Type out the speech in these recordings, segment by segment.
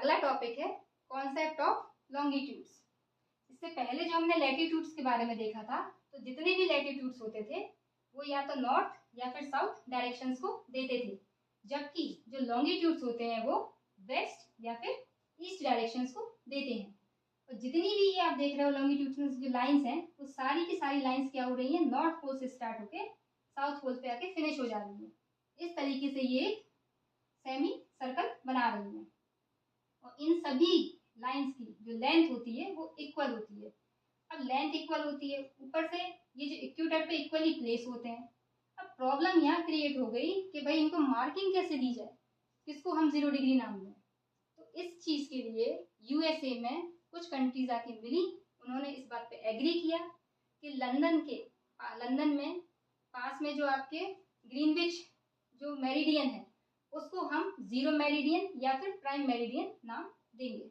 अगला टॉपिक है concept of longitudes. इससे पहले जो हमने लैटिट्यूड्स के बारे में देखा था, तो जितने भी लैटिट्यूड्स होते थे वो या तो नॉर्थ या फिर साउथ डायरेक्शंस को देते थे, जबकि जो लॉन्गिट्यूड्स होते हैं वो वेस्ट या फिर ईस्ट डायरेक्शंस को देते हैं। और जितनी भी ये आप देख रहे हो लॉन्गिट्यूड्स जो लाइंस हैं, वो सारी की सारी लाइंस क्या हो रही हैं, नॉर्थ पोल से स्टार्ट होके साउथ पोल पे आके फिनिश हो जा रही है। इस तरीके से ये एक सेमी सर्कल बना रही है और इन सभी लाइंस की जो लेंथ होती है वो इक्वल होती है। अब लेंथ इक्वल होती है, ऊपर से ये जो इक्वेटर पे इक्वली प्लेस होते हैं। अब प्रॉब्लम यहाँ क्रिएट हो गई कि भाई इनको मार्किंग कैसे दी जाए, किसको हम 0 डिग्री नाम दें। तो इस चीज़ के लिए यूएसए में कुछ कंट्रीज आके मिली, उन्होंने इस बात पे एग्री किया कि लंदन में पास में जो आपके ग्रीनविच जो मेरिडियन है उसको हम 0 मेरिडियन या फिर प्राइम मेरिडियन नाम देंगे।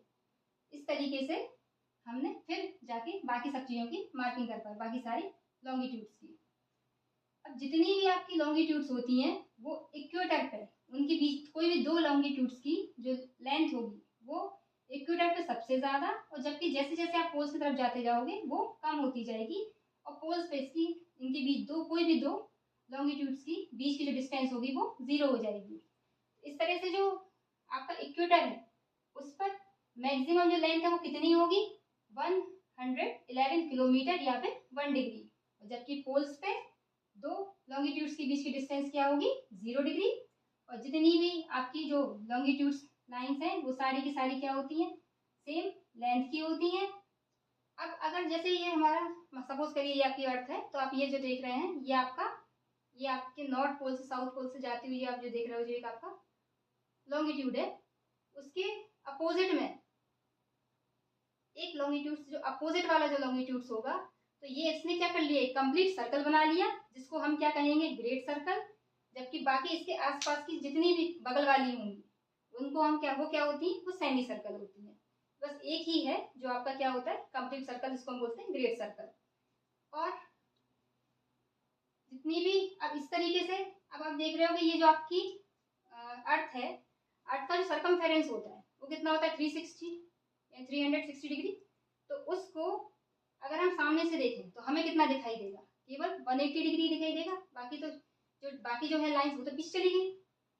इस तरीके से हमने फिर जाके बाकी सब चीज़ों की मार्किंग कर पाए, बाकी सारी लॉन्गिट्यूड्स की। अब जितनी भी आपकी लॉन्गिट्यूड्स होती हैं वो इक्वेटर पे, उनके बीच कोई भी दो लॉन्गिट्यूड्स की जो लेंथ होगी वो इक्वेटर पे सबसे ज़्यादा, और जबकि जैसे जैसे आप पोल्स की तरफ जाते जाओगे वो कम होती जाएगी, और पोल्स पे इसकी इनके बीच कोई भी दो लॉन्गिट्यूड्स की बीच की जो डिस्टेंस होगी वो 0 हो जाएगी। इस तरह से जो आपका इक्वेटर है उस पर मैक्सिमम जो लेंथ है वो कितनी होगी, 111 किलोमीटर या फिर 1 डिग्री, जबकि पोल्स पे दो लॉन्गिट्यूड्स के बीच की डिस्टेंस क्या होगी, 0 डिग्री। और जितनी भी आपकी जो लॉन्गिट्यूड्स लाइंस हैं वो सारी की सारी क्या होती हैं, सेम लेंथ की होती हैं। अब अगर जैसे ये हमारा सपोज करिए ये आपकी अर्थ है, तो आप ये जो देख रहे हैं ये आपके नॉर्थ पोल से साउथ पोल से जाती हुई आप जो देख रहे हो जो एक आपका लॉन्गिट्यूड है, उसके अपोजिट में एक लॉन्गिट्यूड जो अपोजिट वाला जो लॉन्गिट्यूड्स होगा, तो ये इसने क्या कर लिया, एक कंप्लीट सर्कल बना लिया जिसको हम क्या कहेंगे, ग्रेट सर्कल। जबकि बाकी इसके आसपास की जितनी भी बगल वाली होंगी उनको हम वो क्या होती हैं, वो सेमी सर्कल होती हैं। बस एक ही है जो आपका क्या होता है, कंप्लीट सर्कल, जिसको हम बोलते हैं ग्रेट सर्कल। और जितनी भी अब इस तरीके से अब आप देख रहे हो कि ये जो आपकी अर्थ है, अर्थ का जो सर्कमफेरेंस होता है वो कितना होता है, 360 डिग्री। तो उसको अगर हम सामने से देखें तो हमें कितना दिखाई देगा, केवल 180 डिग्री दिखाई देगा। बाकी जो है लाइंस वो तो पीछे चली गई।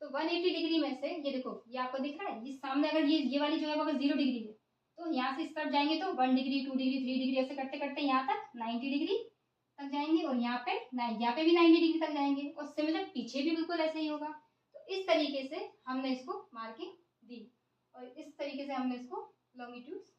तो 180 डिग्री में से ये देखो, ये आपको दिख रहा है, ये सामने अगर ये वाली जो है अगर 0 डिग्री है, तो यहाँ से इस तरफ जाएंगे तो 1 डिग्री 2 डिग्री 3 डिग्री ऐसे करते करते यहाँ तक 90 डिग्री तक जाएंगे, और यहाँ पे भी 90 डिग्री तक जाएंगे, और सिमिलर पीछे भी बिल्कुल ऐसे ही होगा। तो इस तरीके से हमने इसको मार्किंग दी और इस तरीके से हमने इसको लॉन्गिट्यूड्स